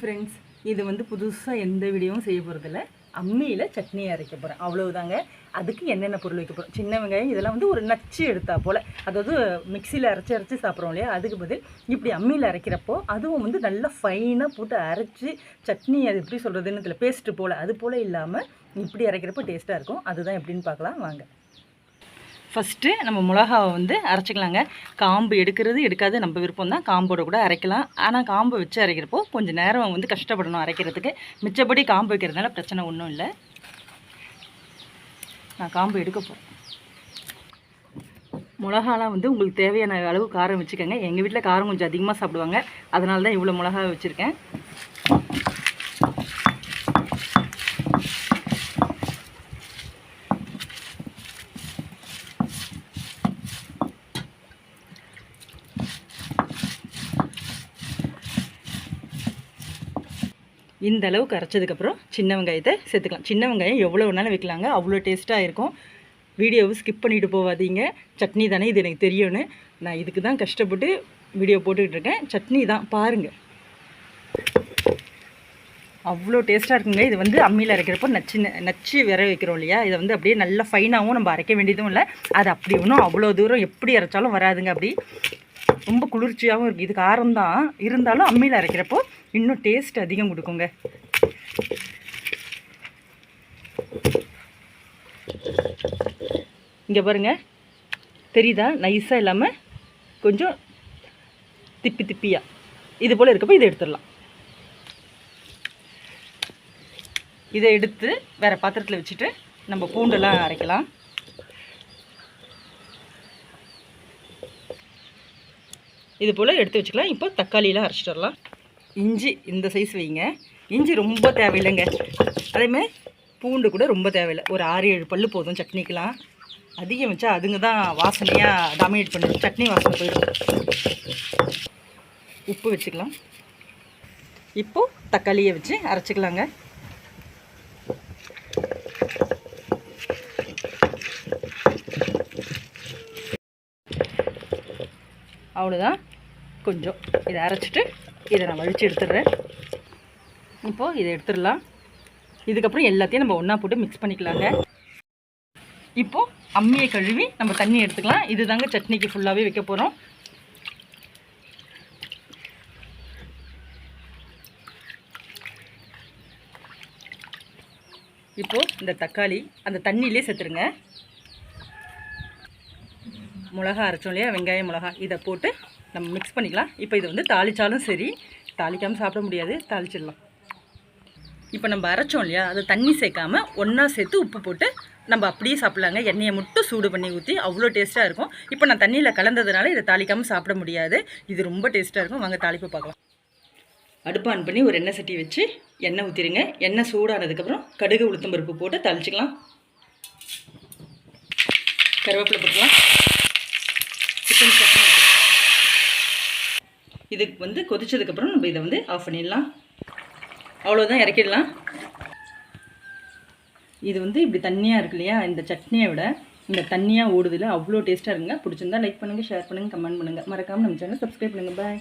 Friends, இது வந்து புதுசாக எந்த வீடியோவும் செய்ய போகிறதில்ல. அம்மியில் சட்னி அரைக்க போகிறேன், அவ்வளவுதாங்க. அதுக்கு என்னென்ன பொருள் வைக்க போகிறோம்? சின்ன வெங்காயம் இதெல்லாம் வந்து ஒரு நச்சு எடுத்தா போல், அதாவது மிக்சியில் அரைச்சி சாப்பிட்றோம் இல்லையா, அதுக்கு பதில் இப்படி அம்மியில் அரைக்கிறப்போ அதுவும் வந்து நல்லா ஃபைனாக போட்டு அரைச்சி சட்னி, அது எப்படி சொல்கிறதுன்னு தெரியல, பேஸ்ட்டு போல், அது போல் இல்லாமல் இப்படி அரைக்கிறப்போ டேஸ்ட்டாக இருக்கும். அதுதான் எப்படின்னு பார்க்கலாம் வாங்க. ஃபஸ்ட்டு நம்ம மிளகாவை வந்து அரைச்சிக்கலாங்க. காம்பு எடுக்கிறது எடுக்காது நம்ம விருப்பம் தான். காம்போட கூட அரைக்கலாம். ஆனால் காம்பு வச்சு அரைக்கிறப்போ கொஞ்சம் நேரம் வந்து கஷ்டப்படணும் அரைக்கிறதுக்கு. மிச்சப்படி காம்பு வைக்கிறதுனால பிரச்சனை ஒன்றும் இல்லை. நான் காம்பு எடுக்க போகிறேன். மிளகாலாம் வந்து உங்களுக்கு தேவையான அளவு காரம் வச்சுக்கோங்க. எங்கள் வீட்டில் காரம் கொஞ்சம் அதிகமாக சாப்பிடுவாங்க, அதனால தான் இவ்வளோ மிளகா வச்சுருக்கேன். இந்த அளவுக்கு அரைச்சதுக்கப்புறம் சின்ன வெங்காயத்தை சேர்த்துக்கலாம். சின்ன வெங்காயம் எவ்வளோ வேணாலும் வைக்கலாங்க, அவ்வளோ டேஸ்ட்டாக இருக்கும். வீடியோவை ஸ்கிப் பண்ணிவிட்டு போகாதீங்க. சட்னி தானே, இது எனக்கு தெரியும்னு நான் இதுக்கு தான் கஷ்டப்பட்டு வீடியோ போட்டுக்கிட்டு இருக்கேன். சட்னி தான் பாருங்கள், அவ்வளோ டேஸ்ட்டாக இருக்குங்க. இது வந்து அம்மியில் அரைக்கிறப்போ நச்சு விர வைக்கிறோம் இல்லையா, இதை வந்து அப்படியே நல்லா ஃபைனாகவும் நம்ம அரைக்க வேண்டியதும் இல்லை. அது அப்படி ஒன்றும் அவ்வளோ தூரம் எப்படி அரைச்சாலும் வராதுங்க. அப்படி ரொம்ப குளிர்ச்சியாகவும் இருக்குது. இது காரம் தான் இருந்தாலும் அம்மியில் அரைக்கிறப்போ இன்னும் டேஸ்ட் அதிகம் கொடுக்குங்க. இங்கே பாருங்கள், தெரியுதா? நைஸாக இல்லாமல் கொஞ்சம் திப்பியாக இது போல் இருக்கப்போ இதை எடுத்துடலாம். இதை எடுத்து வேறு பாத்திரத்தில் வச்சுட்டு நம்ம பூண்டெல்லாம் அரைக்கலாம். இது போல் எடுத்து வச்சுக்கலாம். இப்போ தக்காளியெலாம் அரைச்சிட்டு வரலாம். இஞ்சி இந்த சைஸ் வைங்க. இஞ்சி ரொம்ப தேவையில்லைங்க. அதேமாதிரி பூண்டு கூட ரொம்ப தேவையில்லை. ஒரு 6-7 பல் போதும் சட்னிக்கெலாம். அதிகம் வச்சா அதுங்க தான் வாசனையாக டாமினேட் பண்ணிடும், சட்னி வாசனை போயிடும். உப்பு வச்சுக்கலாம். இப்போது தக்காளியை வச்சு அரைச்சிக்கலாங்க. அவ்வளோதான். கொஞ்சம் இதை அரைச்சிட்டு இதை நான் வலிச்சு எடுத்துடுறேன். இப்போது இதை எடுத்துடலாம். இதுக்கப்புறம் எல்லாத்தையும் நம்ம ஒன்றா போட்டு மிக்ஸ் பண்ணிக்கலாங்க. இப்போது அம்மியை கழுவி நம்ம தண்ணி எடுத்துக்கலாம். இது தாங்க சட்னிக்கு ஃபுல்லாகவே வைக்க போகிறோம். இப்போது இந்த தக்காளி அந்த தண்ணியிலே சேர்த்துருங்க. மிளகா அரைச்சோம் இல்லையா, வெங்காயம் மிளகா, இதை போட்டு நம்ம மிக்ஸ் பண்ணிக்கலாம். இப்போ இது வந்து தாளித்தாலும் சரி, தாளிக்காமல் சாப்பிட முடியாது, தாளிச்சிடலாம். இப்போ நம்ம அரைச்சோம் இல்லையா, அது தண்ணி சேர்க்காமல் ஒன்றா சேர்த்து உப்பு போட்டு நம்ம அப்படியே சாப்பிட்லாங்க. எண்ணெயை மட்டும் சூடு பண்ணி ஊற்றி அவ்வளோ டேஸ்ட்டாக இருக்கும். இப்போ நான் தண்ணியில் கலந்ததுனால இதை தாளிக்காமல் சாப்பிட முடியாது. இது ரொம்ப டேஸ்ட்டாக இருக்கும். வாங்க தாளிப்பு பார்க்கலாம். அடுப்பு ஆன் பண்ணி ஒரு எண்ணெய் சட்டி வச்சு எண்ணெய் ஊற்றிடுங்க. எண்ணெய் சூடானதுக்கப்புறம் கடுகு உளுத்தம் பருப்பு போட்டு தாளிச்சிக்கலாம். கருவேப்பிலை போட்டுக்கலாம். சிக்கன் சட்னி இதுக்கு வந்து கொதிச்சதுக்கப்புறம் நம்ம இதை வந்து ஆஃப் பண்ணிடலாம். அவ்வளோதான், இறக்கிடலாம். இது வந்து இப்படி தண்ணியாக இருக்கு இல்லையா, இந்த சட்னியை விட இந்த தண்ணியாக ஓடுதில்ல, அவ்வளோ டேஸ்ட்டாக இருக்குங்க. பிடிச்சிருந்தா லைக் பண்ணுங்கள், ஷேர் பண்ணுங்கள், கமெண்ட் பண்ணுங்கள். மறக்காமல் நம்ம சேனல் சப்ஸ்கிரைப் பண்ணுங்கள். பாய்.